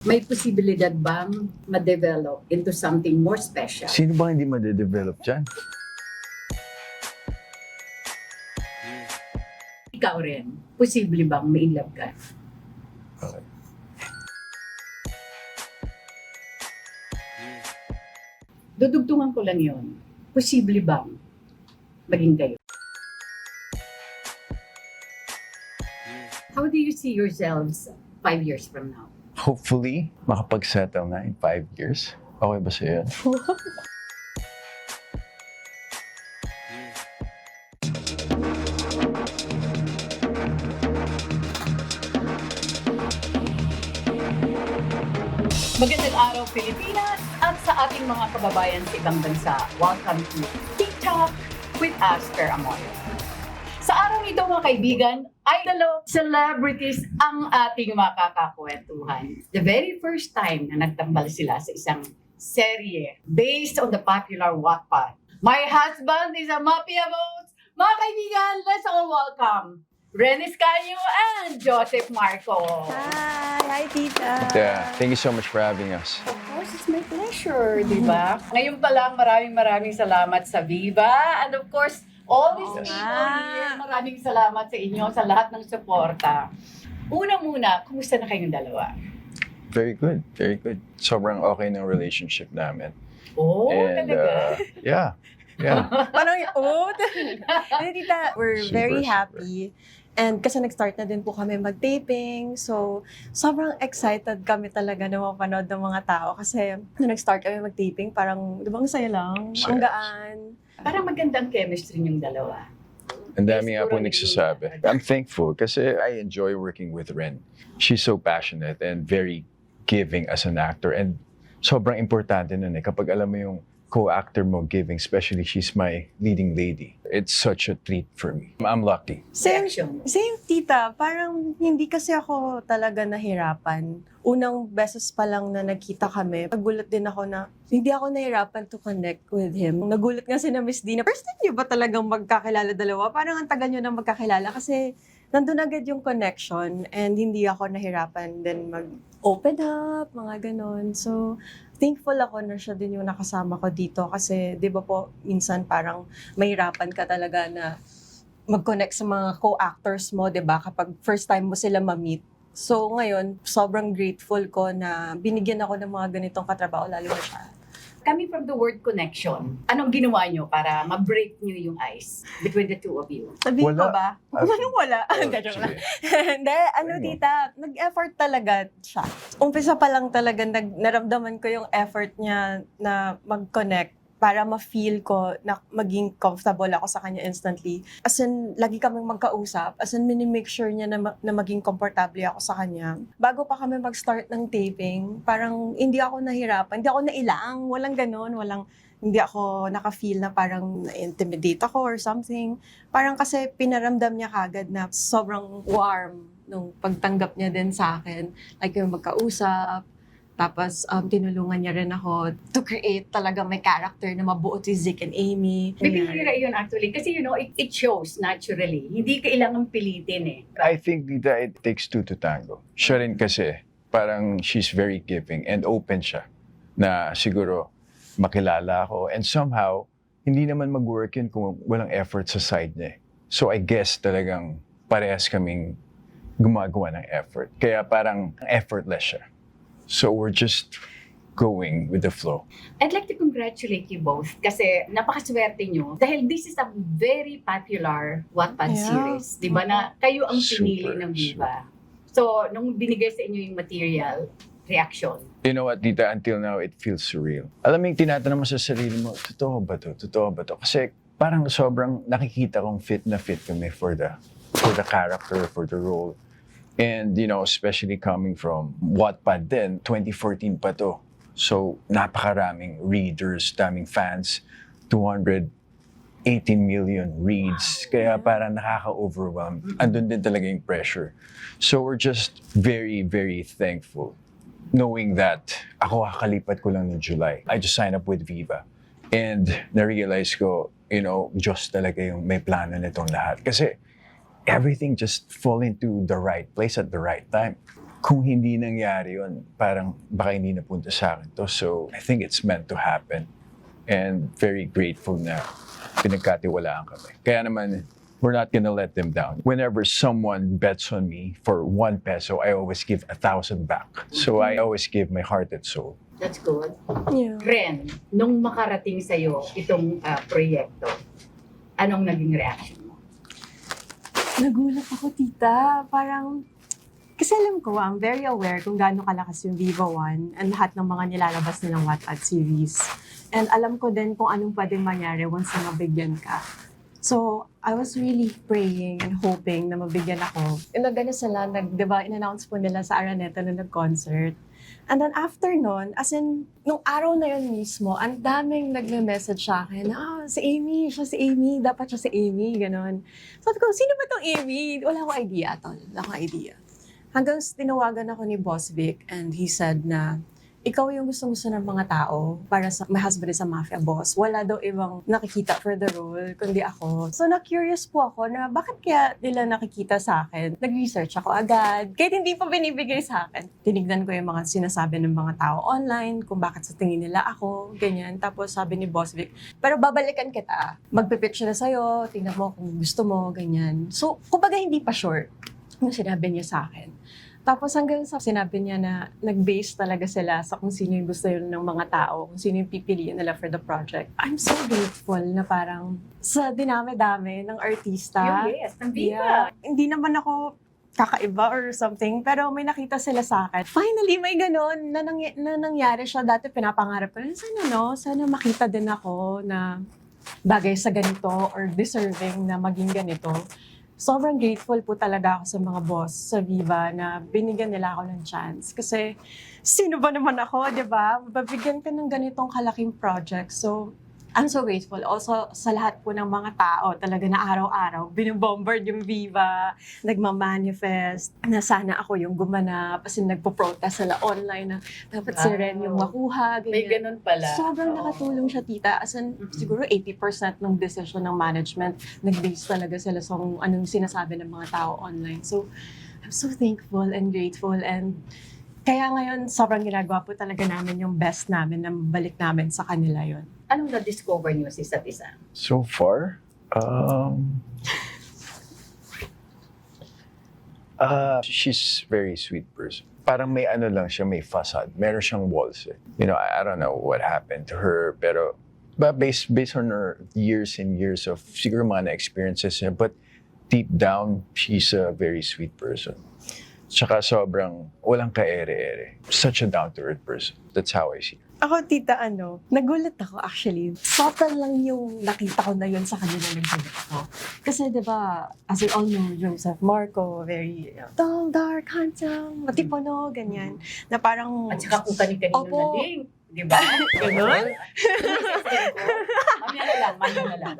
May posibilidad bang ma-develop into something more special? Sino ba hindi madedevelop dyan? Ikaw rin, posible bang ma-inlove ka? Okay. Dudugtungan ko lang yon. Posible bang maging kayo? How do you see yourselves 5 years from now? Hopefully, makapag-settle na in 5 years. Okay ba sa'yo? Magandang araw, Pilipinas, at sa ating mga kababayan sa ibang bansa. Welcome to TikTok with Aster Amoy. Sa araw ito, mga kaibigan, ay dalawang celebrities ang ating makakakwentuhan. The very first time na nagtambal sila sa isang serye based on the popular Wattpad. My husband is a mafia boss. Mga kaibigan, let's all welcome Renny Escaño and Joseph Marco. Hi tita. Yeah, thank you so much for having us. Of course, it's my pleasure, di ba? Ngayon pa lang, maraming salamat sa Viva. And of course, all these people here, maraming salamat sa inyo, sa lahat ng suporta. Una-muna, kumusta na kayong dalawa? Very good, very good. Sobrang okay ng relationship namin. Oh, And, talaga? yeah. Parang, tita, we're Super, very super. happy. And kasi nag-start na din po kami mag-taping. So, sobrang excited kami talaga na mapanood ng mga tao. Kasi nung nag-start kami mag-taping, parang, di ba, ang saya lang, Saya. ang gaan. Parang magandang chemistry yung dalawa. Ang dami nga po Siguro nagsasabi. I'm thankful kasi I enjoy working with Ren. She's so passionate and very giving as an actor. And sobrang importante nun kapag alam mo yung co-actor mo giving, especially she's my leading lady. It's such a treat for me. I'm lucky. Same, Reaction. same tita, parang hindi kasi ako talaga nahirapan. Unang beses pa lang na nagkita kami, nagulat din ako na hindi ako nahirapan to connect with him. Nagulat nga si na Miss Dina, first time niyo ba talagang magkakilala dalawa? Parang ang tagal niyo na magkakilala kasi nandun agad yung connection and hindi ako nahirapan din mag-open up, mga ganon. So, thankful ako na siya din yung nakasama ko dito kasi di ba po, minsan parang mahirapan ka talaga na mag-connect sa mga co-actors mo, di ba? Kapag first time mo sila ma-meet. So ngayon, sobrang grateful ko na binigyan ako ng mga ganitong katrabaho, lalo na siya. Coming from the word connection, anong ginawa nyo para ma-break nyo yung ice between the two of you? Sabihin ko Wala. ba? Anong wala? Hindi, joke lang. Hindi, Ano? tita, nag-effort talaga siya. Umpisa pa lang talaga, naramdaman ko yung effort niya na mag-connect para ma-feel ko na maging comfortable ako sa kanya instantly. As in, lagi kaming magkausap. As in, minimake sure niya na maging komportable ako sa kanya. Bago pa kami mag-start ng taping, parang hindi ako nahirapan, hindi ako nailang, walang ganun, hindi ako naka-feel na parang na-intimidate ako or something. Parang kasi pinaramdam niya kagad na sobrang warm nung pagtanggap niya din sa akin. Like yung magkausap, tapos tinulungan niya rin ako to create talaga may character na mabuo si Zeke and Amy. Bibihira yun actually. Kasi it shows naturally. Hindi kailangan pilitin eh. I think that it takes two to tango. Siya rin kasi, parang she's very giving and open siya na siguro makilala ako. And somehow, hindi naman mag-work yun kung walang effort sa side niya. So I guess talagang parehas kaming gumagawa ng effort. Kaya parang effortless siya. So we're just going with the flow. I'd like to congratulate you both kasi napakaswerte nyo dahil this is a very popular Wattpad Yeah. series. Di ba na kayo ang pinili Super, ng Viva. So, nung binigay sa inyo yung material, reaction. You know what, Tita, until now, it feels surreal. Alam mo yung tinatanong mo sa sarili mo, totoo ba to? Totoo ba to? Kasi parang sobrang nakikita kong fit na fit kami for the character, for the role. And, you know, especially coming from Wattpad then, 2014 pa to. So, napakaraming readers, daming fans, 218 million reads. Kaya parang nakaka-overwhelm. Andun din talaga yung pressure. So, we're just very, very thankful knowing that ako kakalipat ko lang noong July. I just signed up with Viva. And na-realize ko, you know, Diyos talaga yung may plano nitong lahat. Kasi everything just fall into the right place at the right time. kung hindi nangyari yun, parang baka hindi napunta sa akin to. So, I think it's meant to happen. And very grateful na pinagkatiwalaan kami. Kaya naman, we're not gonna let them down. Whenever someone bets on me for 1 peso, I always give 1,000 back. So I always give my heart and soul. That's good. Yeah. Ren, nung makarating sa'yo itong proyekto, anong naging reaction mo? Nagulat ako, tita. Parang, kasi alam ko, I'm very aware kung gaano kalakas yung Viva One and lahat ng mga nilalabas nilang Wattpad series. And alam ko din kung anong pwedeng mangyari once na mabigyan ka. So, I was really praying and hoping na mabigyan ako. And nagano sila, diba, in-announce po nila sa Araneta na nag-concert. And then after nun, as in, nung araw na yun mismo, ang daming nagme-message sa akin na, si Amy, siya si Amy, dapat siya si Amy, ganon. Sabi ko, sino ba tong Amy? Wala akong idea, tol. Wala akong idea. Hanggang tinawagan ako ni Boss Vic and he said na, ikaw yung gustong-gusto ng mga tao para sa my husband is a mafia boss. Wala daw ibang nakikita for the role, kundi ako. So, na-curious po ako na bakit kaya nila nakikita sa akin. Nag-research ako agad. Kahit hindi pa binibigay sa akin. Tinignan ko yung mga sinasabi ng mga tao online, kung bakit sa tingin nila ako, ganyan. Tapos sabi ni Boss Vic, pero babalikan kita. Magpipitch na sa'yo, tingnan mo kung gusto mo, ganyan. So, kumbaga hindi pa sure yung sinabi niya sa akin. Tapos hanggang sa sinabi niya na nag-base talaga sila sa kung sino yung gusto yun ng mga tao, kung sino yung pipiliin nila for the project. I'm so grateful na parang sa dinami-dami ng artista. Yes, ng Viva. Yeah, hindi naman ako kakaiba or something, pero may nakita sila sa akin. Finally, may ganon na, nangyari siya. Dati pinapangarap ko, sana makita din ako na bagay sa ganito or deserving na maging ganito. Sobrang grateful po talaga ako sa mga boss sa Viva na binigyan nila ako ng chance. Kasi sino ba naman ako, di ba? Babigyan ka ng ganitong kalaking project. So, I'm so grateful. Also, sa lahat po ng mga tao, talaga na araw-araw, binubombard yung Viva, nagmamanifest, na sana ako yung gumanap, kasi nagpo-protest sila online na dapat si Ren yung makuha, ganyan. May ganun pala. Sobrang nakatulong siya, tita. As in, siguro 80% ng decision ng management, nag-base talaga sila sa kung anong sinasabi ng mga tao online. So, I'm so thankful and grateful and kaya ngayon, sobrang ginagawa po talaga namin yung best namin na balik namin sa kanila yon. Anong na-discover niyo sa isa't isa? So far, she's very sweet person. Parang may ano lang siya, may facade. Meron siyang walls eh. You know, I don't know what happened to her, pero based on her years and years of siguro mga na-experiences niya, but deep down, she's a very sweet person. Tsaka sobrang walang ka-ere-ere. Such a down-to-earth person. That's how I see her. Ako, tita, nagulat ako actually. Subtle lang yung nakita ko na yun sa kanila ng galit ko. Kasi diba, as we all know, Joseph Marco, very tall, dark, handsome, matipuno, ganyan. Na parang... At saka kung kani-kanino Opo. na din. Di ba? Ganon? Mamaya na lang.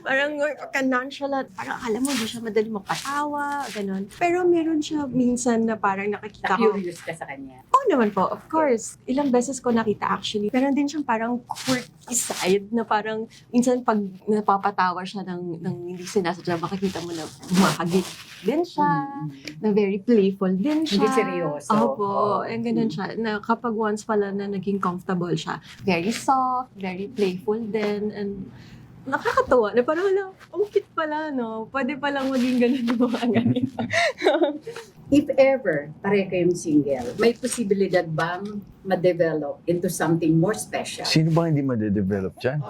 Parang ka-nonchalant, parang alam mo, hindi siya madali magpatawa, ganon. Pero meron siya minsan na parang nakikita ko. Na-curious ka sa kanya. Oo naman po, of course. Ilang beses ko nakita actually. Meron din siyang parang quirky side na parang minsan pag napapatawa siya ng hindi sinasadya, makikita mo na makagit din siya, na very playful din siya. Hindi seryoso. Opo, and ganun siya. Na kapag once pala na naging comfortable siya, very soft, very playful din, and nakakatuwa na parang ang cute pala, no? Pwede palang maging ganun yung mga ganito. If ever, pare kayong single, may posibilidad bang ma-develop into something more special? Sino ba hindi madedevelop dyan?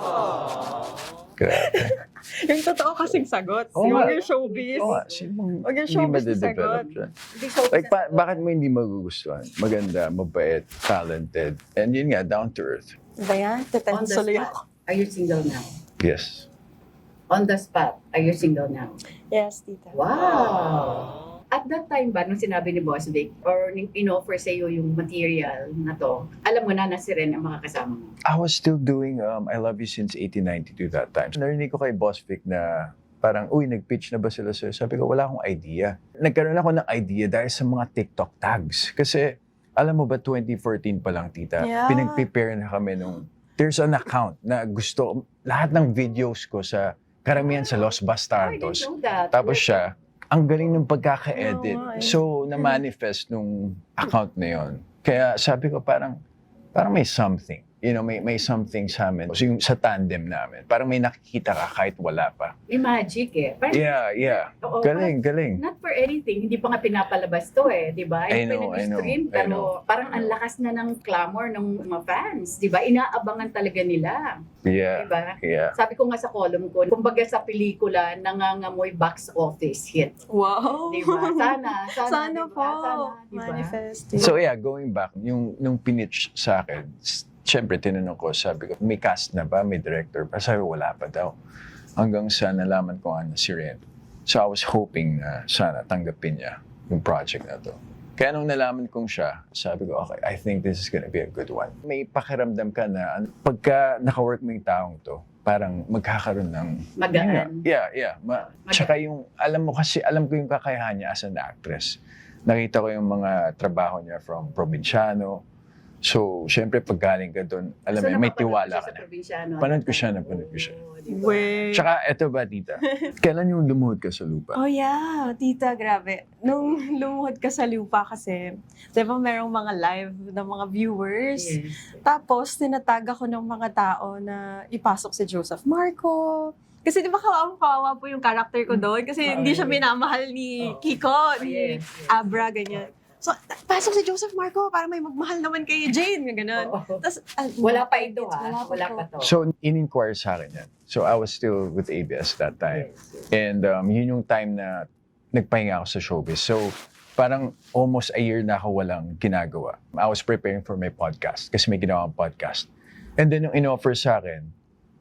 Grabe. Yung totoo kasing sagot. Oo nga. Yung showbiz. Oo nga, sino bang Huwag yung hindi showbiz na madedevelop sagot. dyan? Hindi so, Like, bakit mo hindi magugustuhan? Maganda, mabait, talented, and yun nga, down to earth. Ba yan? on the Tetensuloy spot, ako. are you single now? Yes. On the spot, are you single now? Yes, tita. Wow! At that time ba, nung sinabi ni Boss Vic, or nung in-offer sa iyo yung material na to, alam mo na si Ren ang makakasama mo? I was still doing I Love You Since 1892 that time. So, narinig ko kay Boss Vic na parang, nag-pitch na ba sila sa'yo? Sabi ko, wala akong idea. Nagkaroon ako ng idea dahil sa mga TikTok tags. Kasi, alam mo ba, 2014 pa lang, tita, Yeah. pinag-prepare na kami nung, there's an account na gusto, lahat ng videos ko sa, karamihan sa Los I Bastardos. didn't know that. Tapos siya, ang galing ng pagkaka-edit. Oo nga eh. So, na-manifest nung account na yon. Kaya sabi ko parang may something. You know, may something sa amin. So, yung sa tandem namin, parang may nakikita ka kahit wala pa. May magic eh. Parang, Yeah. oo, Galing. not for anything, hindi pa nga pinapalabas to eh, di ba? I Yung know, pinag-stream, I pero know. parang ang lakas na ng clamor ng mga fans, di ba? Inaabangan talaga nila, di Yeah. ba? Yeah. Sabi ko nga sa column ko, kumbaga sa pelikula, nangangamoy box office hit. Wow! Di ba? Sana, Sana di po. ba? Sana, di ba? Manifesting. So yeah, going back, nung pinitch sa akin, syempre tinanong ko, sabi ko, may cast na ba? May director pa? Sabi ko, wala pa daw. Hanggang sa nalaman ko ano si Ren. So I was hoping na sana tanggapin niya yung project na to. Kaya nung nalaman kong siya, sabi ko, okay, I think this is gonna be a good one. May pakiramdam ka na pagka naka-work mo yung taong to, parang magkakaroon ng... Magaan. Yeah. Tsaka yung, alam ko yung kakayahan niya as an actress. Nakita ko yung mga trabaho niya from Provinciano. So, syempre, pag galing ka doon, alam mo, may tiwala ka na. Panood ko siya. Wait. Tsaka, eto ba, tita? Kailan yung lumuhod ka sa lupa? Oh yeah, tita, grabe. Nung lumuhod ka sa lupa kasi, di ba merong mga live ng mga viewers? Yes. Tapos, tinatag ako ng mga tao na ipasok si Joseph Marco. Kasi di ba kawawa po yung character ko doon? Kasi hindi siya minamahal ni Kiko, ni Yes. Abra, ganyan. So, pasok si Joseph Marco para may magmahal naman kay Jane, gano'n. Oo. Tapos, Wala pa ito ha. Wala Wala pa to. So, in-inquire sa akin yan. So, I was still with ABS that time. Yes. And yun yung time na nagpahinga ako sa showbiz. So, parang almost a year na ako walang ginagawa. I was preparing for my podcast kasi may ginawang podcast. And then, yung in-offer sa akin,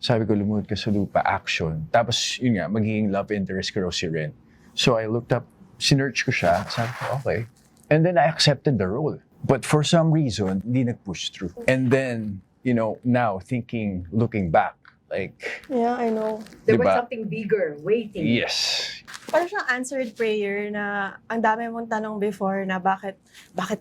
sabi ko, lumuhod ka sa lupa, action. Tapos, yun nga, magiging love interest ko raw si Ren. So, I looked up, sinearch ko siya, sabi ko, okay. And then, I accepted the role. But for some reason, hindi nag-push through. And then, now, looking back, like, Yeah, I know. There was Diba? something bigger waiting. yes. Parang siyang answered prayer na ang dami mong tanong before na bakit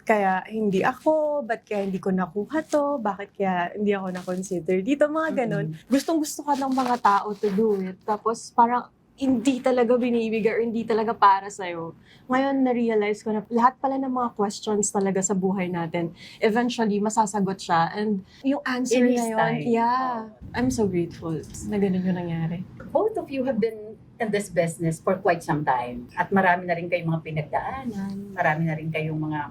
kaya hindi ako, bakit kaya hindi ko nakuha to, bakit kaya hindi ako na-consider dito, mga ganun. Gustong-gusto ka ng mga tao to do it. Tapos parang hindi talaga binibigay or hindi talaga para sa'yo. Ngayon, na-realize ko na lahat pala ng mga questions talaga sa buhay natin, eventually, masasagot siya. And yung answer In his na yun, time. yeah, I'm so grateful na ganun yung nangyari. Both of you have been in this business for quite some time. At marami na rin kayong mga pinagdaanan, marami na rin kayong mga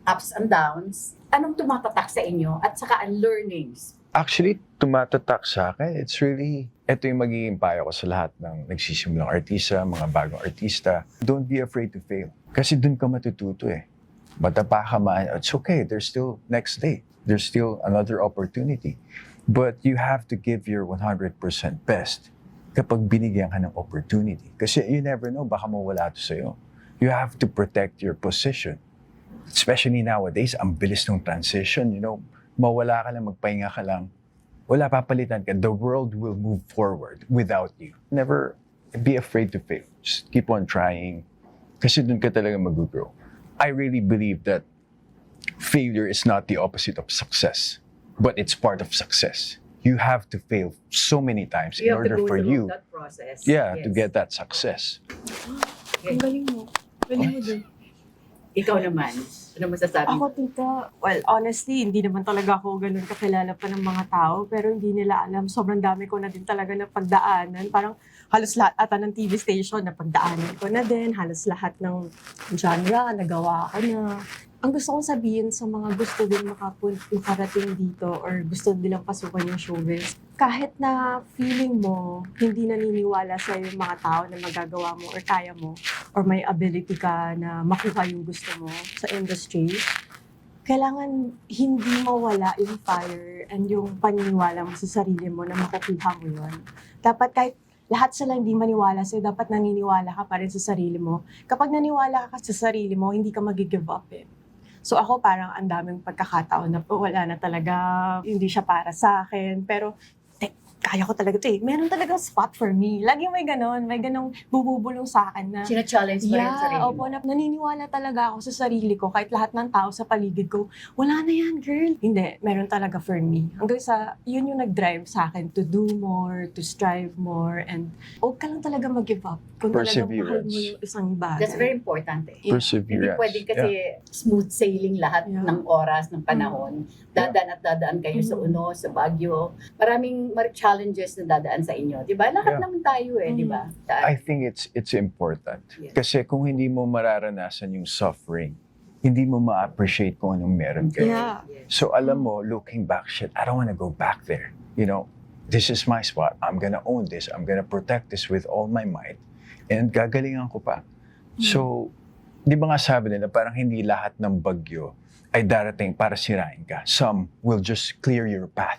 ups and downs. Anong tumatatak sa inyo at saka ang learnings? Actually, tumatatak sa akin. It's really, ito yung magiging payo ko sa lahat ng nagsisimulang artista, mga bagong artista. Don't be afraid to fail. Kasi dun ka matututo eh. Matapa ka man, it's okay. There's still next day. There's still another opportunity. But you have to give your 100% best kapag binigyan ka ng opportunity. Kasi you never know, baka mawala ito sa'yo. You have to protect your position. Especially nowadays, ang bilis ng transition, mawala ka lang, magpahinga ka lang, wala, papalitan ka. The world will move forward without you. Never be afraid to fail. Just keep on trying. Kasi dun ka talaga mag-grow. I really believe that failure is not the opposite of success, but it's part of success. You have to fail so many times in You have to order go for through you, that process. to Yes. get that success. Ang galing mo. Galing mo din. Ikaw naman, ano masasabi mo? Ako, tita, well, honestly, hindi naman talaga ako ganun kakilala pa ng mga tao, pero hindi nila alam. Sobrang dami ko na din talaga na pagdaanan. Parang halos lahat ata ng TV station na pagdaanan ko na din. Halos lahat ng genre, nagawa ko na. Ang gusto kong sabihin sa mga gusto din makarating dito or gusto nilang pasukan yung showbiz, kahit na feeling mo, hindi naniniwala sa yung mga tao na magagawa mo or kaya mo, or may ability ka na makuha yung gusto mo sa industry, kailangan hindi mawala yung fire and yung paniniwala mo sa sarili mo na makukuha mo yun. Dapat kahit lahat sila hindi maniwala sa'yo, dapat naniniwala ka pa rin sa sarili mo. Kapag naniwala ka sa sarili mo, hindi ka mag-give up eh. So ako parang ang daming pagkakataon na wala na talaga, hindi siya para sa akin. Pero kaya ko talaga ito eh. Meron talagang spot for me. Lagi may ganong bububulong sa akin na, Sina-challenge mo rin yung sarili mo. opo, naniniwala talaga ako sa sarili ko. Kahit lahat ng tao sa paligid ko, wala na yan, girl. Hindi, meron talaga for me. Hanggang sa, yun yung nag-drive sa akin to do more, to strive more, and huwag ka lang talaga mag-give up. Kung talagang mahal mo yung isang bagay. That's very important eh. Hindi Perseverance. pwedeng kasi smooth sailing lahat Yeah. ng oras, ng panahon. Dadaan at dadaan kayo sa Uno, sa Baguio. Maraming challenges na dadaan sa inyo. Di ba? Lahat Yeah. naman tayo eh, di ba? I think it's important. Yes. Kasi kung hindi mo mararanasan yung suffering, hindi mo ma-appreciate kung anong meron ka. Yeah. Yes. So alam mo, looking back, shit, I don't wanna go back there. You know, this is my spot. I'm gonna own this. I'm gonna protect this with all my might. And gagalingan ko pa. So, di ba nga sabi nila, parang hindi lahat ng bagyo ay darating para sirain ka. Some will just clear your path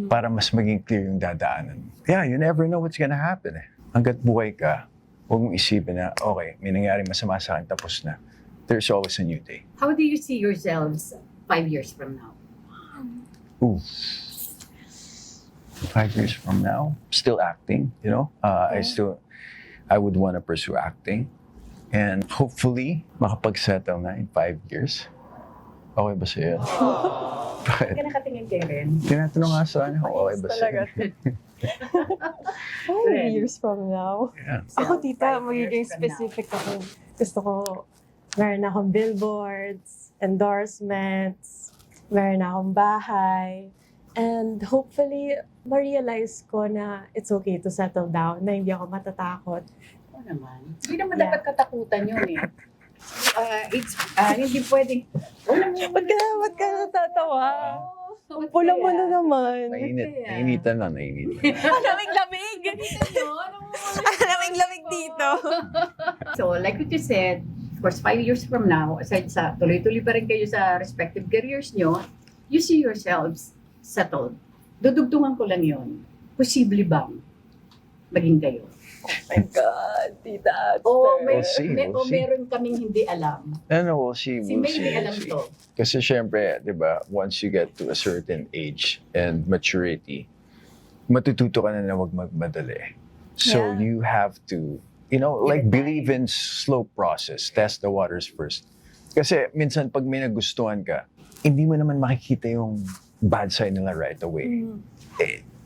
para mas maging clear yung dadaanan mo. Yeah, you never know what's gonna happen eh. Hanggat buhay ka, huwag mong isipin na, okay, may nangyaring masama sa akin, tapos na. There's always a new day. How do you see yourselves 5 years from now? Ooh. 5 years from now, still acting, you know? I would want to pursue acting. And hopefully, makapag-settle na in 5 years. Okay ba sa'yo? Huwag ka nakatingin kay Ren. Tinatanong nga sa ano, okay ba sa'yo? 5 years from now. Yeah. Ako, tita, 5 magiging years from now. specific ako. Gusto ko, meron akong billboards, endorsements, meron akong bahay, and hopefully, ma-realize ko na it's okay to settle down, na hindi ako matatakot. Oo naman. Hindi naman Yeah. dapat katakutan yun eh. Hindi pwedeng, Ba't ka natatawa? Ang pula mo na naman. Nainitan lang, nainitan. Lamig-lamig! Lamig-lamig dito. So, like what you said, of course, 5 years from now, aside sa tuloy-tuloy pa rin kayo sa respective careers nyo, you see yourselves settled. Dudugtungan ko lang yun. Posible bang maging kayo? Oh my God, tita. O, We'll see, we'll see. meron kaming hindi alam. No, we'll see. Si We'll May hindi alam see. to. Kasi syempre, di ba, once you get to a certain age and maturity, matututo ka na huwag magmadali. So Yeah. you have to, you know, Give like it time. believe in slow process, test the waters first. Kasi minsan pag may nagustuhan ka, hindi mo naman makikita yung bad side nila right away.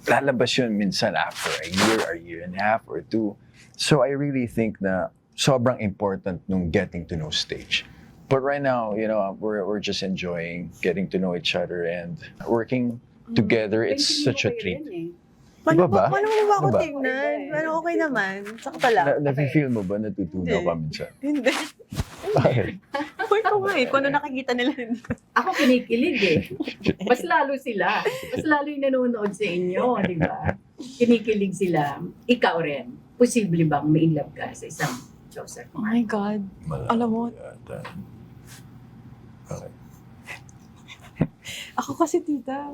Lalabas yun minsan after a year and a half or 2. So I really think na sobrang important nung getting to know stage. But right now, you know, we're just enjoying getting to know each other and working together. It's 20 such a kayo treat. rin eh. Iba ba? Paano mo ba ako Iba ba? tingnan? Paano okay naman? Sakto lang. Nafe-feel mo ba natutunaw Hindi. ka minsan? Hindi. Bakit? Point ko nga eh, kung ano nakikita nila. Ako kinikilig eh. Mas lalo sila. Mas lalo yung nanonood sa inyo, di ba? Kinikilig sila. Ikaw rin. Posible bang ma-inlove ka sa isang Joseph? Oh my God. Alam mo- Yata. Okay. Ako kasi tita,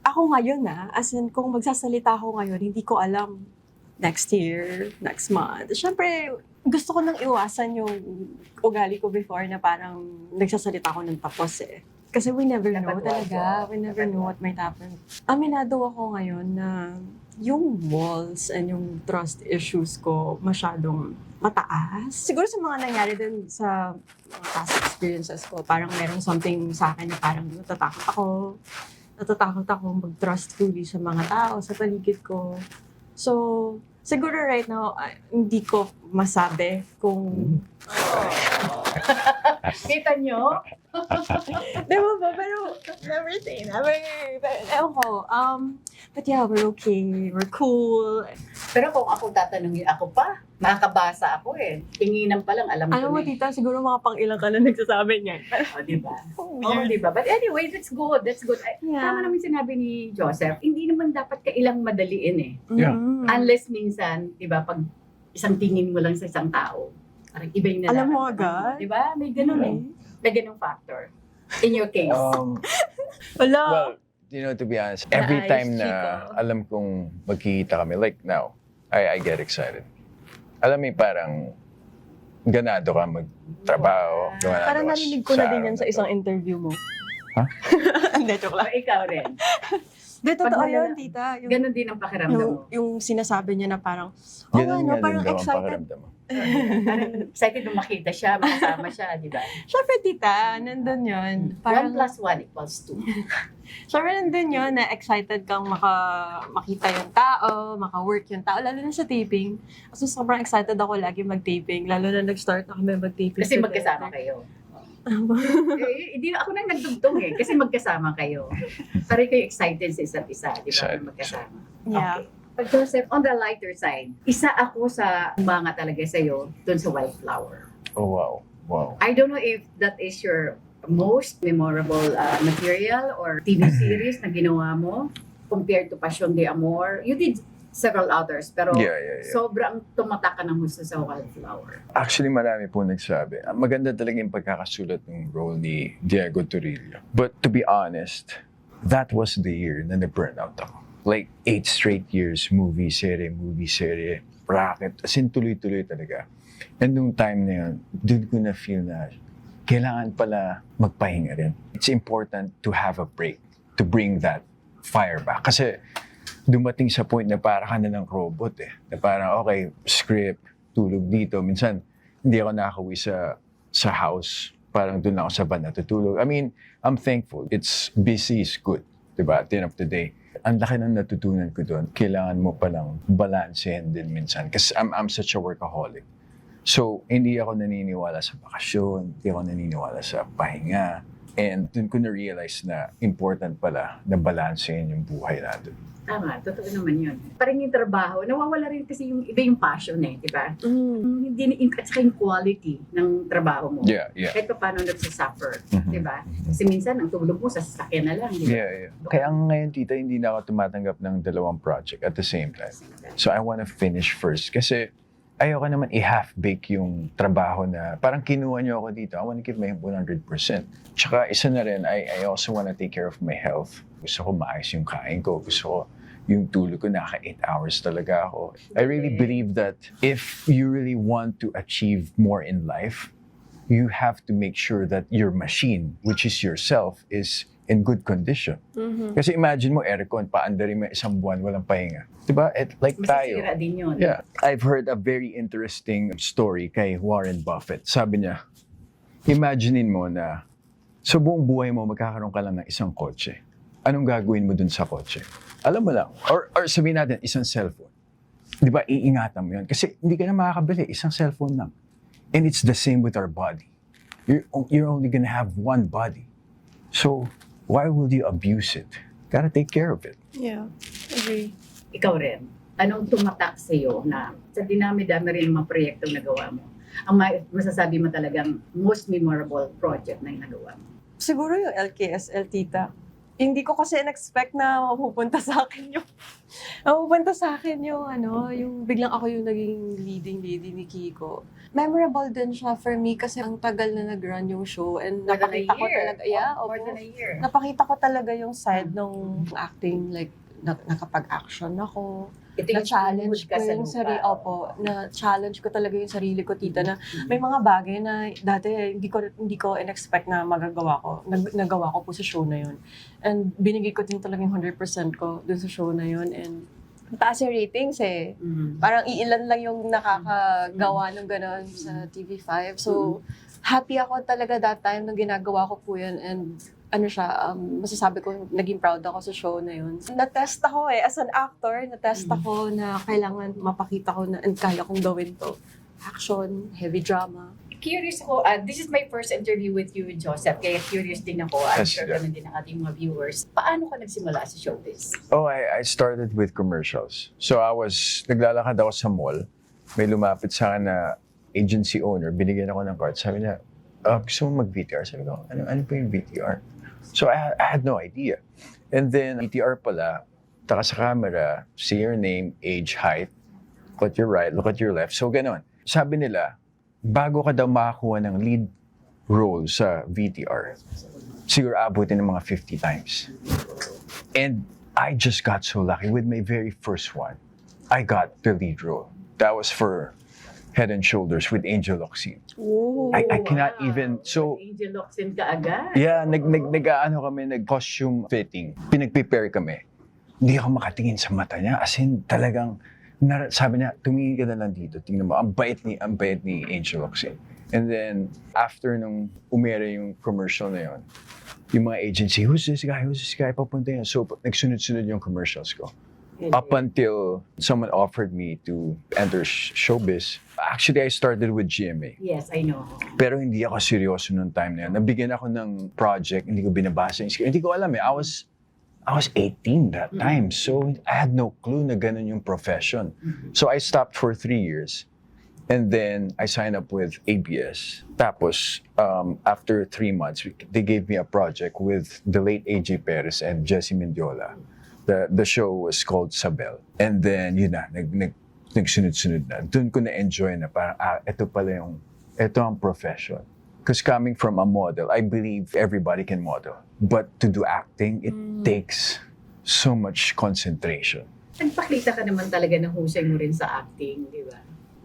ako ngayon as in kung magsasalita ako ngayon, hindi ko alam next year, next month. Siyempre, gusto ko nang iwasan yung ugali ko before na parang nagsasalita ako ng tapos eh. Kasi we never know Dapat talaga. wag. We never know what might happen. Aminado ako ngayon na yung walls and yung trust issues ko masyadong mataas. Siguro sa mga nangyari din sa mga past experiences ko, parang merong something sa akin na parang natatakot ako mag-trust fully sa mga tao, sa paligid ko. So, siguro right now, hindi ko masabi kung... Kita nyo? Di ba ba? Pero, never say never. Pero, ewan ko. But yeah, we're okay. We're cool. Pero kung ako tatanungin, ako pa, makakabasa ako eh. Tinginan pa lang, alam ko Alam mo, na eh. tita, siguro mga pang-ilang ka na nagsasabi niyan. O, diba? Oo, Weird. diba? But anyway, that's good. That's good. Ay, Yeah. Tama naman sinabi ni Joseph, hindi naman dapat kailang madaliin eh. Yeah. Mm. Unless minsan, di ba, pag isang tingin mo lang sa isang tao, parang iba yung Alam mo nararamdaman agad? Di ba? May ganun eh. May ganung factor. In your case. Wala. Well, you know, to be honest, every Naayos, time na Chico. alam kong magkikita kami, like now, I get excited. Alam mo, parang ganado ka magtrabaho. ganado Parang ka narinig ko na din araw yan sa na to. isang interview mo. Ha? Hindi, joke O, lang. ikaw rin. Di, totoo Pag yun, nalala- tita. Yung, Ganon din ang pakiramdam mo. yung sinasabi niya na parang, Ganun nga din parang daw ang excited. pakiramdam mo. Parang excited nung makita siya, makasama siya, di ba? Siyempre, tita, nandun yun. 1 plus 1 equals 2. Siyempre, nandun yun na excited kang makita yung tao, maka-work yung tao, lalo na sa taping. So, sobrang excited ako lagi mag-taping, lalo na nag-start na kami mag-taping. Kasi magkasama kayo. Hindi ako nang nagdugtong kasi magkasama kayo. Pare kayo excited sa isa't isa, di ba? Excited. Na magkasama. Yeah. Okay. Pag Joseph, on the lighter side, isa ako sa mga talaga sa'yo dun sa Wildflower. Oh, wow. Wow. I don't know if that is your most memorable material or TV series na ginawa mo compared to Passion de Amor. You did several others, pero Yeah. sobrang tumatak ka ng gusto sa Wildflower. Actually, marami po nagsabi. Maganda talaga yung pagkakasulat ng role ni Diego Torrillo. But to be honest, that was the year na na-burn out ako. Like 8 straight years, movie, serie, racket. As in, tuloy-tuloy talaga. And nung time na yun, dun ko na-feel na kailangan pala magpahinga rin. It's important to have a break, to bring that fire back. Kasi dumating sa point na para ka na ng robot Na parang, okay, script, tulog dito. Minsan, hindi ako nakakauwi sa house. Parang doon ako sa van natutulog. I mean, I'm thankful. It's busy is good. Diba? At the end of the day, ang laki ng natutunan ko doon. Kailangan mo palang balansehin din minsan. Kasi I'm such a workaholic. So, hindi ako naniniwala sa bakasyon. Hindi ako naniniwala sa pahinga. And doon ko na-realize na important pala na balansehin yung buhay natin. Tama, totoo naman yun. Parang yung trabaho, nawawala rin kasi yung iba yung passion di ba? Hindi at saka yung quality ng trabaho mo. Yeah. Kahit pa paano nagsasuffer, Mhm. di ba? Kasi minsan, ang tulog mo sa sasakyan na lang, di ba? Yeah. Kaya ngayon, tita, hindi na ako tumatanggap ng 2 project at the same time. So I want to finish first. Kasi ayoko naman i-half-bake yung trabaho na parang kinuha niyo ako dito. I want to give my 100%. Tsaka isa na rin, I also want to take care of my health. Gusto ko maayos yung kain ko. Gusto ko yung tulog ko, naka 8 hours talaga ako. I really believe that if you really want to achieve more in life, you have to make sure that your machine, which is yourself, is in good condition. Kasi imagine mo, aircon, paandarin mo 1 buwan, walang pahinga. Diba? Like tayo. Masisira din yun. Yeah. I've heard a very interesting story kay Warren Buffett. Sabi niya, imaginein mo na sa buong buhay mo, magkakaroon ka lang ng isang kotse. Anong gagawin mo dun sa kotse? Alam mo lang. Or sabihin natin, isang cellphone. Di ba, iingatan mo yun. Kasi hindi ka na makakabili, isang cellphone lang. And it's the same with our body. You're only gonna have one body. So, why would you abuse it? Gotta take care of it. Yeah, agree. Ikaw rin, anong tumatak sa'yo na sa dinami-dami rin ng mga proyektong nagawa mo? Ang masasabi mo talagang most memorable project na yung nagawa mo? Siguro yung LKSL, tita. Hindi ko kasi in-expect na mapupunta sa akin yung biglang ako yung naging leading lady ni Kiko. Memorable din siya for me kasi ang tagal na nag-run yung show and More than a napakita ko year. talaga, More than a year. napakita ko talaga yung side ng acting, like nakapag-action ako. Ito yung Na-challenge ka ko sa yung lupa. sarili, na-challenge ko talaga yung sarili ko, tita, na may mga bagay na dati hindi ko in-expect na magagawa ko. Nagawa ko po sa show na yun. And binigay ko din talaga yung 100% ko dun sa show na yun. And taas yung ratings Mhm. Parang iilan lang yung nakakagawa ng gano'n sa TV5. So, happy ako talaga that time nung ginagawa ko po yun. And masasabi ko, naging proud ako sa show na yun. Na-test ako as an actor, na-test ako na kailangan mapakita ko na and kaya kong gawin to. Action, heavy drama. Curious ako, this is my first interview with you, Joseph, kaya curious din ako. I'm Yes, sure yeah. ganun din ang ating mga viewers. Paano ka nagsimula sa showbiz? Oh, I started with commercials. So naglalakad ako sa mall. May lumapit sa akin na agency owner, binigyan ako ng card. Sabi niya, gusto mo mag-VTR? Sabi ko, ano po yung VTR? So I had no idea. And then, VTR pala, taka sa camera, see your name, age, height, look at your right, look at your left. So ganon. Sabi nila, bago ka daw makakuha ng lead role sa VTR, siguro abutin ng mga 50 times. And I just got so lucky with my very first one. I got the lead role. That was for Head and Shoulders with Angel Locsin. Oh, I cannot even, so, Angel Locsin ka agad. yeah, nag-costume fitting. Pinag-prepare kami. hindi ako makatingin sa mata niya. As in, talagang, sabi niya, tumingin ka na lang dito. Tingnan mo, ang bait ni Angel Locsin. And then, after nung umere yung commercial na yun, yung mga agency, who's this guy, papunta yan. So, nagsunod-sunod yung commercials ko. Up until someone offered me to enter showbiz. Actually, I started with GMA. Yes, I know. Pero hindi ako seryoso nung time na yun. Nabigyan ako ng project, hindi ko binabasa yung script. Hindi ko alam eh. I was 18 that time. So, I had no clue na ganun yung profession. So, I stopped for 3 years. And then, I signed up with ABS. Tapos, after 3 months, they gave me a project with the late AJ Perez and Jessie Mendiola. The show was called Sabel. And then, yun na, nagsunod-sunod na. Doon ko na-enjoy na parang, ito ang profession. Because coming from a model, I believe everybody can model. But to do acting, it takes so much concentration. Nagpakita ka naman talaga ng husay mo rin sa acting, di ba?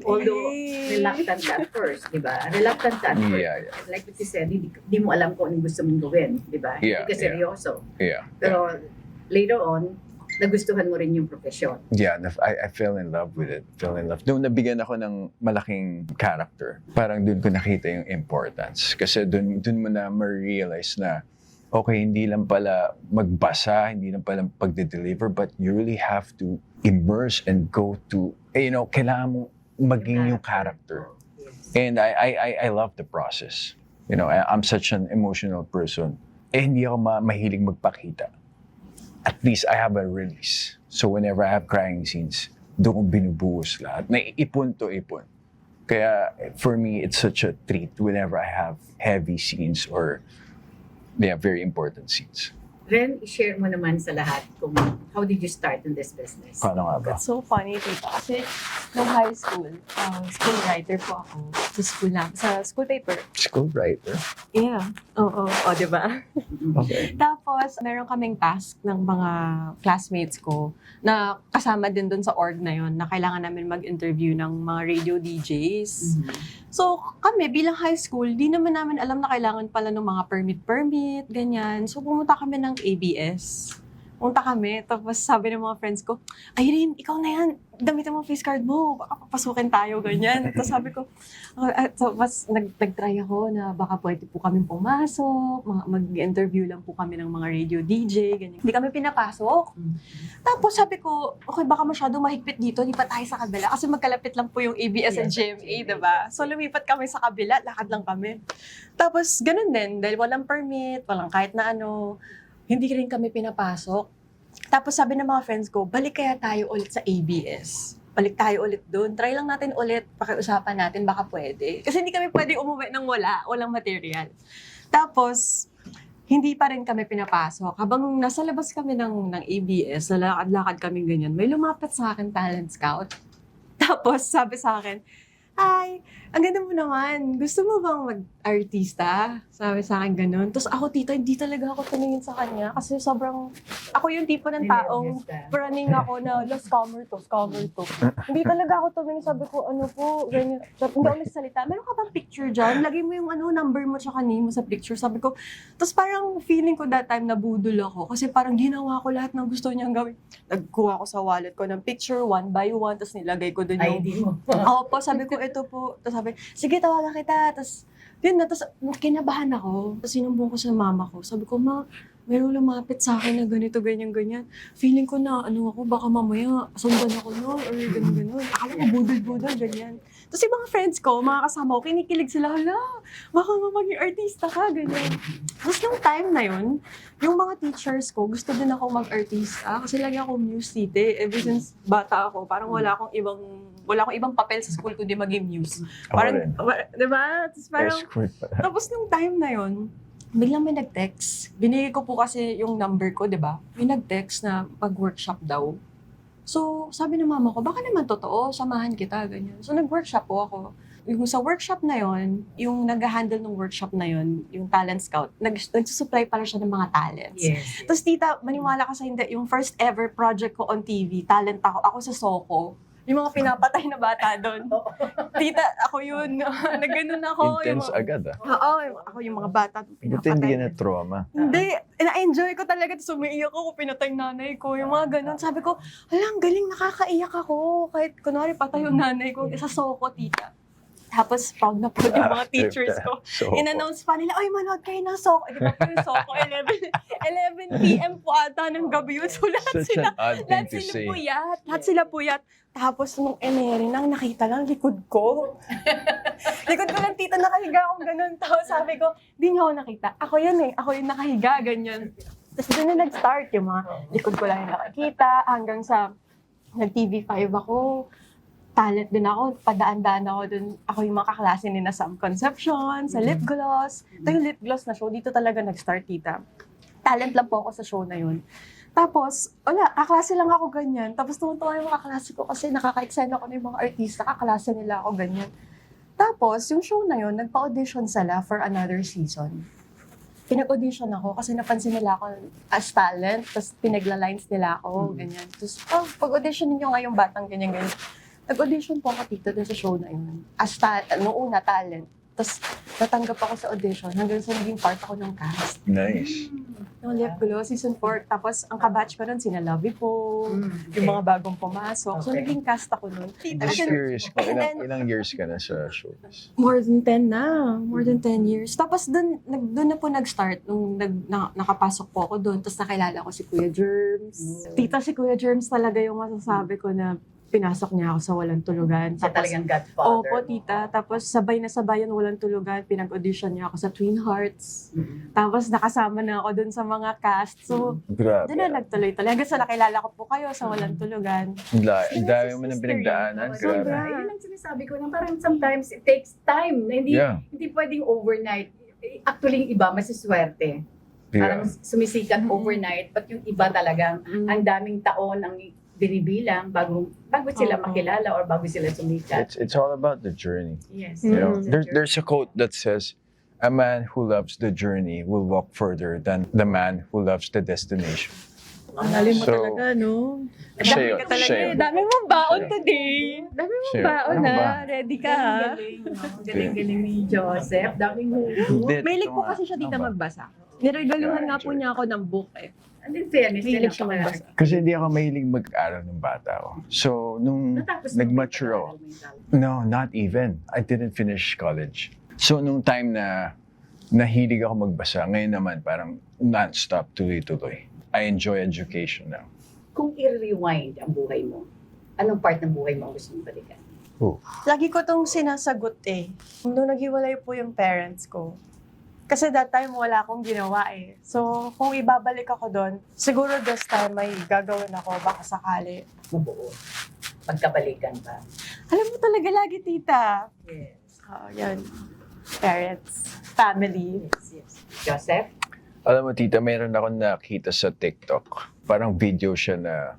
Although, reluctant ka at first, di ba? Reluctant ka at first. Yeah. Like what you said, hindi mo alam kung anong gusto mong gawin, di ba? Yeah, Hindi ka seryoso. Yeah. Pero later on, nagustuhan mo rin yung profesyon. Yeah, I fell in love with it. Nung nabigyan ako ng malaking character, parang dun ko nakita yung importance. Kasi dun mo na ma-realize na, okay, hindi lang pala magbasa, hindi lang pala pagde-deliver, but you really have to immerse and go to, kailangan mo maging yung character. Yes. And I love the process. I'm such an emotional person. Hindi ako mahilig magpakita. At least I have a release. So whenever I have crying scenes, doon ko binubuhos lahat. Naiipon to ipon. Kaya for me, it's such a treat whenever I have heavy scenes or very important scenes. Ren, i-share mo naman sa lahat kung how did you start in this business? Paano nga ba? That's so funny, tita. Kasi nung high school, school writer po ako sa school paper. School writer? Yeah. Oo. O, di ba? Okay. Tapos, meron kaming task ng mga classmates ko na kasama din dun sa org na yon na kailangan namin mag-interview ng mga radio DJs. So, kami bilang high school, di naman namin alam na kailangan pala ng mga permit, ganyan. So, pumunta kami ng ABS. Pumunta kami, tapos sabi ng mga friends ko, Irene, ikaw na yan, gamitin mo face card mo, baka papasukin tayo, ganyan. Tapos sabi ko, tapos nag-try ako na baka pwede po kami pumasok, mag-interview lang po kami ng mga radio DJ, ganyan. Hindi kami pinapasok. Tapos sabi ko, okay, baka masyado mahigpit dito, lipat tayo sa kabila. Kasi magkalapit lang po yung ABS and GMA, diba? So lumipat kami sa kabila, lakad lang kami. Tapos ganun din, dahil walang permit, walang kahit na ano, hindi rin kami pinapasok. Tapos sabi ng mga friends ko, balik kaya tayo ulit sa ABS. Balik tayo ulit doon. Try lang natin ulit, pakiusapan natin, baka pwede. Kasi hindi kami pwede umuwi ng walang material. Tapos, hindi pa rin kami pinapasok. Habang nasa labas kami ng ABS, lalakad-lakad kami ganyan, may lumapit sa akin talent scout. Tapos sabi sa akin, "Hi, ang ganda mo naman. Gusto mo bang mag-artista?" Sabi sa akin ganun. Tapos ako, tita, hindi talaga ako tumingin sa kanya kasi sobrang, ako yung tipo ng taong running ako na, scammer to. Hindi talaga ako tumingin. Sabi ko, ano po, ganyan. Sabi, hindi ako nagsalita. Meron ka bang picture dyan? Lagay mo yung number mo tsaka name mo sa picture. Sabi ko, tapos parang feeling ko that time nabudol ako kasi parang ginawa ko lahat ng gusto niyang gawin. Nagkuha ko sa wallet ko ng picture, 1 by 1, tapos nilagay ko dun yung ID mo. Opo, sabi ko, ito po. Tapos sabi, sige, tawagan kita. Tapos, yun na. Tapos, kinabahan ako. Tapos, sinumbong ko sa mama ko. Sabi ko, ma, mayroong lumapit sa akin na ganito, ganyan. Feeling ko na, ako, baka mamaya, sundan ako nun, or ganyan. Akala ko, budol-budol, ganyan. Tapos, yung mga friends ko, mga kasama ko, kinikilig sila, hala, baka maging artista ka, ganyan. Tapos, nung time na yun, yung mga teachers ko, gusto din ako mag-artista. Kasi lagi ako muse tite. Ever since bata ako, parang wala akong ibang papel sa school kundi maging muse. Parang, diba? Tapos parang, tapos nung time na yon, biglang may nag-text. Binigay ko po kasi yung number ko, diba? May nag-text na mag-workshop daw. So, sabi ng mama ko, baka naman totoo, samahan kita, ganyan. So, nag-workshop po ako. Yung sa workshop na yon, yung nag-handle ng workshop na yon, yung talent scout, nagsusupply pala siya ng mga talents. Yes. Tapos tita, maniwala ka sa hindi, yung first ever project ko on TV, talent ako sa Soko. Yung mga pinapatay na bata doon. Tita, ako yun. Nagganon ako. Intense yung, agad Oo, ako yung mga bata Buti pinapatay. hindi ka na-trauma. Hindi, na-enjoy ko talaga. Tapos umiiyak ako, pinatay yung nanay ko. Yung mga ganun. Sabi ko, ang galing, nakakaiyak ako. Kahit kunwari patay yung nanay ko. Sa Soko, tita. Tapos proud na proud yung mga teachers ko. So, In-announce pa nila, oy, manood kayo ng Soko. Di ba po yung Soko, 11 p.m. po ata ng gabi yun. So lahat such sila, an odd thing lahat to sila say. puyat. Lahat sila puyat. Tapos nung Eneri nang nakita lang likod ko. Likod ko lang, tita, nakahiga akong ganun. Tapos sabi ko, di niyo ako nakita. Ako yun eh. Ako yung nakahiga, ganyan. Tapos doon na nag-start yung mga likod ko lang yung nakikita hanggang sa nag-TV5 ako. Talent din ako. Padaan-daan ako dun. Ako yung mga kaklase ni na Sam Concepcion, sa lip gloss. Ito yung lip gloss na show. Dito talaga nag-start, tita. Talent lang po ako sa show na yun. Tapos, wala, kaklase lang ako ganyan. Tapos tumuntuwa yung mga kaklase ko kasi nakaka-excite ako ng mga artista. Kaklase nila ako ganyan. Tapos, yung show na yun, nagpa-audition sila for another season. Pinag-audition ako kasi napansin nila ako as talent. Tapos pinagla-lines nila ako, ganyan. Tapos, pag-audition ninyo nga yung batang ganyan-ganyan. Nag-audition po ako dito dun sa show na yun. Noong una, talent. Tapos natanggap ako sa audition hanggang sa naging part ako ng cast. Nice. Yung Lip Glow, season 4. Tapos ang kabatch ko nun, sina Lovey po, yung mga bagong pumasok. So Okay. naging cast ako nun. Just curious ko, And then- ilang years ka na sa showbiz? More than 10 na. More than 10 years. Tapos doon na po nag-start nung nakapasok po ako doon. Tapos nakilala ko si Kuya Germs. Tita, si Kuya Germs talaga yung masasabi ko na pinasok niya ako sa Walang Tulugan. Siya Tapos, talagang godfather. opo, tita. Tapos sabay na sabay yung Walang Tulugan. Pinag-audition niya ako sa Twin Hearts. Tapos nakasama na ako dun sa mga cast. So, Grabe. doon na nagtuloy-tuloy. Hanggang sa nakilala ko po kayo sa Walang Tulugan. Ang dami mo ng pinagdaanan. Sobra. Grabe. Yun ang sinasabi ko na parang sometimes it takes time. Na hindi Yeah. hindi pwedeng overnight. Actually, yung iba masiswerte. Parang Yeah. sumisikat overnight. But yung iba talagang ang daming taon ang binibilang bago sila Oo. makilala or bago sila sumikat. It's all about the journey. Yes. You know, Mm. there's a quote that says, "A man who loves the journey will walk further than the man who loves the destination." Ang lalim mo So, talaga, no? siya yun, Dami ka talaga. siya yun. Dami mong baon Siya. today. Dami mong Siya. baon, Ano ba? ha? Ready ka, ha? Galing-galing, no? Galing-galing ni Joseph. Daming hugot. Hindi, Mahilig po totoo kasi siya nga. dito Ano ba? magbasa. Niregaluhan nga po Enjoy. niya ako ng book eh. And in fairness, Mahilig siya magbasa. Kasi hindi ako mahilig mag-aral ng bata ako. So, nung Natapos nag-mature ako, no, not even. I didn't finish college. So, nung time na nahilig ako magbasa, ngayon naman parang non-stop, tuloy-tuloy. I enjoy education now. Kung i-rewind ang buhay mo, anong part ng buhay mo ang gusto mong balikan? Lagi ko tong sinasagot eh. Nung naghiwalay po yung parents ko. Kasi that time wala akong ginawa eh. So, kung ibabalik ako doon, siguro this time may gagawin ako, baka sakali. Mabuo. Pagkabalikan pa. Alam mo talaga lagi, tita. Yes. Yan. Parents. Family. Yes. Joseph? Alam mo, tita, mayroon ako nakita sa TikTok. Parang video siya na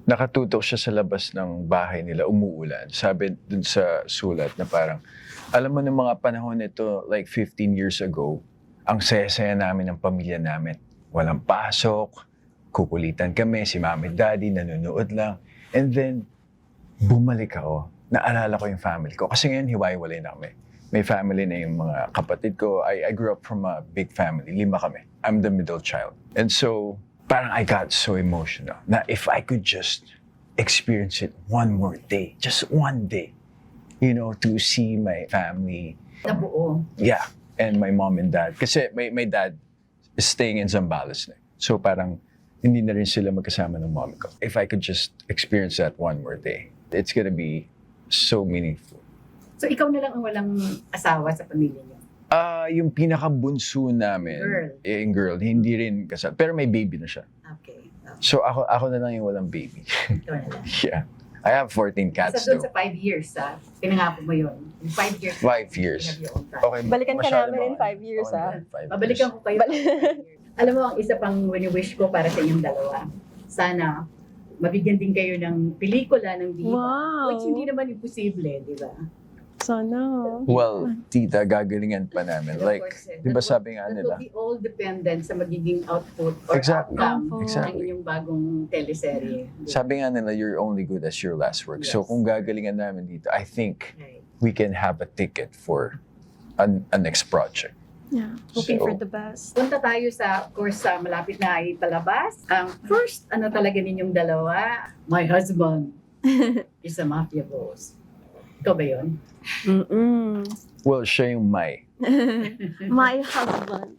nakatutok siya sa labas ng bahay nila, umuulan. Sabi dun sa sulat na parang, alam mo, ng mga panahon nito, like 15 years ago, ang saya-saya namin ng pamilya namin. Walang pasok, kukulitan kami, si mami, daddy, nanonood lang. And then, bumalik ako. Naalala ko yung family ko. Kasi ngayon, hiwa-hiwalay na kami. May family na yung mga kapatid ko. I grew up from a big family. 5 kami. I'm the middle child. And so, parang I got so emotional na if I could just experience it one more day, just one day, you know, to see my family. Nabuo. Yeah. And my mom and dad. Kasi my dad is staying in Zambales na. So parang hindi na rin sila magkasama ng mom ko. If I could just experience that one more day, it's gonna be so meaningful. So ikaw na lang ang walang asawa sa pamilya niyo. Yung pinakabunso namin, Girl. yung girl, hindi rin kasal. Pero may baby na siya. Okay. So ako na lang yung walang baby. Ito na lang. Yeah. I have 14 cats Sa doon though. sa 5 years, pinangako mo yun. In 5 years. 5 years. you have your own family. Okay, Balikan ka masyado namin in ba? 5 years, Okay, ah. 5 Babalikan years. ko kayo. Alam mo, ang isa pang wish ko para sa inyong dalawa, sana mabigyan din kayo ng pelikula ng diva. Wow. Which hindi naman imposible, di ba? Sana. Well, tita, gagalingan pa namin. And of Like, course, di ba sabi nga that nila? will be all dependent sa magiging output or Exactly. outcome Opo. ng Exactly. inyong bagong teleserye. Sabi nga nila, you're only good as your last work. So Yes. kung gagalingan namin dito, I think Right. we can have a ticket for a next project. Yeah, hoping So- for the best. Punta tayo sa, of course, sa malapit na ipalabas. Ang first, ano talaga ninyong dalawa, my husband is a mafia boss. Ikaw ba yun? Mm-mm. Well, siya yung May. My husband.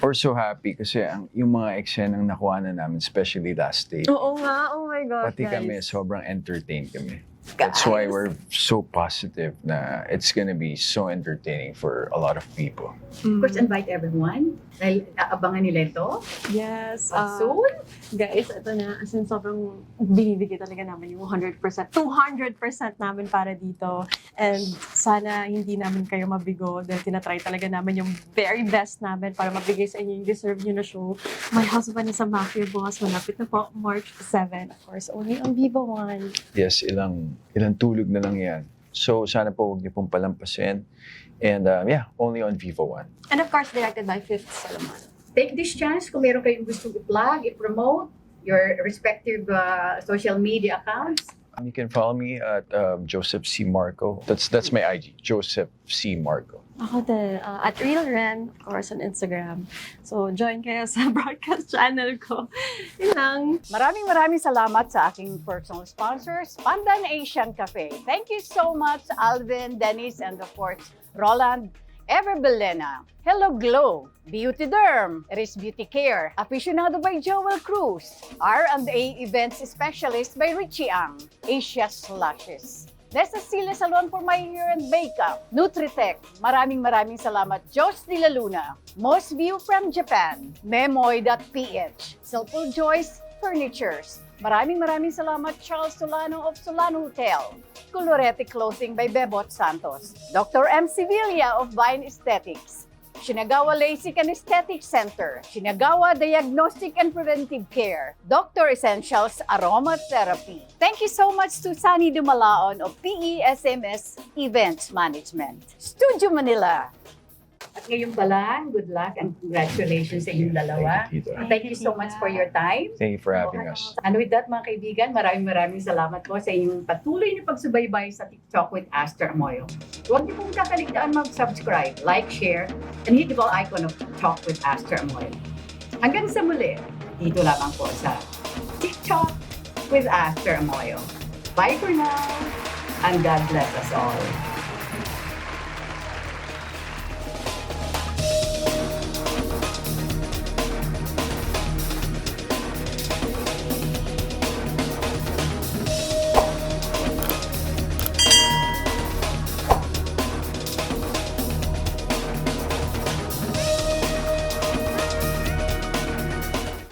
Or so happy kasi yung mga eksenang nakuha na namin, especially last day. Oo nga, oh my gosh, Pati kami, guys. sobrang entertained kami. That's why we're so positive na it's gonna be so entertaining for a lot of people. Of course, invite everyone. Dahil aabangan nila ito. Yes. Soon. Guys, ito na. As in, sobrang binibigay talaga namin yung 100%, 200% namin para dito. And sana hindi namin kayo mabigo dahil tinatry talaga namin yung very best namin para mabigay sa inyo yung deserve nyo na show. My husband is a mafia boss. Malapit na po, March 7. Of course, only on Viva One. Yes, ilang tulog na lang yan. So sana po huwag niyo pong palampasin. And yeah, only on Viva One. And of course, directed by Fifth Solomon. Take this chance kung meron kayong gusto i-plug, i-promote your respective social media accounts. You can follow me at Joseph C. Marco. That's my IG, Joseph C. Marco. Ako din, at Real Ren, of course, on Instagram. So, join kayo sa broadcast channel ko. Yun lang. Maraming salamat sa aking personal sponsors, Pandan Asian Cafe. Thank you so much, Alvin, Dennis, and of course, Roland, Ever Belena, Hello Glow, Beauty Derm, Eris Beauty Care, Aficionado by Joel Cruz, R&A Events Specialist by Richie Ang, Asia Slashes, Nessa Sila Salon for my hair and makeup, Nutritech, maraming salamat, Jos de la Luna, Most View from Japan, Memoy.ph, Silpul Joyce Furnitures, maraming salamat, Charles Solano of Solano Hotel, Colorete Clothing by Bebot Santos, Dr. M. Sevilla of Vine Aesthetics, Shinagawa LASIK and Aesthetic Center, Shinagawa Diagnostic and Preventive Care, Dr. Essentials Aromatherapy. Thank you so much to Sunny Dumalaon of PESMS Events Management, Studio Manila. At ngayon pa lang, good luck and congratulations sa inyong dalawa. Thank you, Tito. Thank you so much for your time. Thank you for having us. And with that, mga kaibigan, maraming salamat po sa inyong patuloy na pagsubaybay sa TikTok with Aster Amoyo. Huwag niyo pong kakaligtaan mag-subscribe, like, share, and hit the bell icon of Talk with Aster Amoyo. Hanggang sa muli, dito lamang po sa TikTok with Aster Amoyo. Bye for now, and God bless us all.